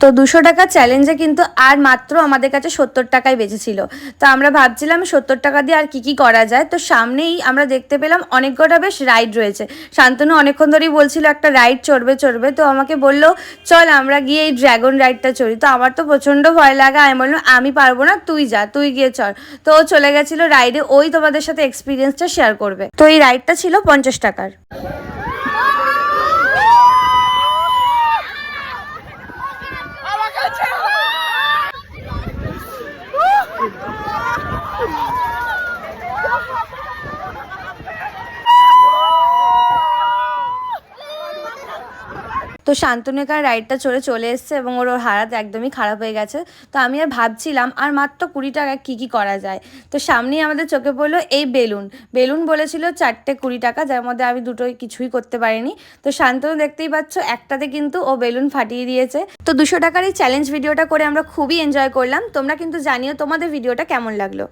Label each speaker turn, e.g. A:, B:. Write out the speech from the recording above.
A: তো 200 টাকার চ্যালেঞ্জে কিন্তু আর মাত্র আমাদের কাছে 70 টাকায় বেঁচেছিল। তো আমরা ভাবছিলাম 70 টাকা দিয়ে আর কি করা যায়। তো সামনেই আমরা দেখতে পেলাম অনেক কটা বেশ রাইড রয়েছে। শান্তনু অনেকক্ষণ ধরেই বলছিল একটা রাইড চড়বে। তো আমাকে বলল চল আমরা গিয়ে এই ড্রাগন রাইডটা চড়ি। তো আমার তো প্রচণ্ড ভয় লাগা, আমি বললাম আমি পারবো না, তুই যা, তুই গিয়ে চড়। তো ও চলে গেছিলো রাইডে, ওই তোমাদের সাথে এক্সপিরিয়েন্সটা শেয়ার করবে। তো এই রাইডটা ছিল 50 টাকার। তো শান্তনুকার রাইডটা চলে এসছে এবং ওর হারাত একদমই খারাপ হয়ে গেছে। তো আমি আর ভাবছিলাম আর মাত্র 20 টাকা কী করা যায়। তো সামনেই আমাদের চোখে পড়লো এই বেলুন বলেছিল 4টে 20 টাকা, যার মধ্যে আমি দুটোই কিছুই করতে পারিনি। তো শান্তনু দেখতেই পাচ্ছ একটাতে কিন্তু ও বেলুন ফাটিয়ে দিয়েছে। তো 200 টাকার এই চ্যালেঞ্জ ভিডিওটা করে আমরা খুবই এনজয় করলাম। তোমরা কিন্তু জানিও তোমাদের ভিডিওটা কেমন লাগলো।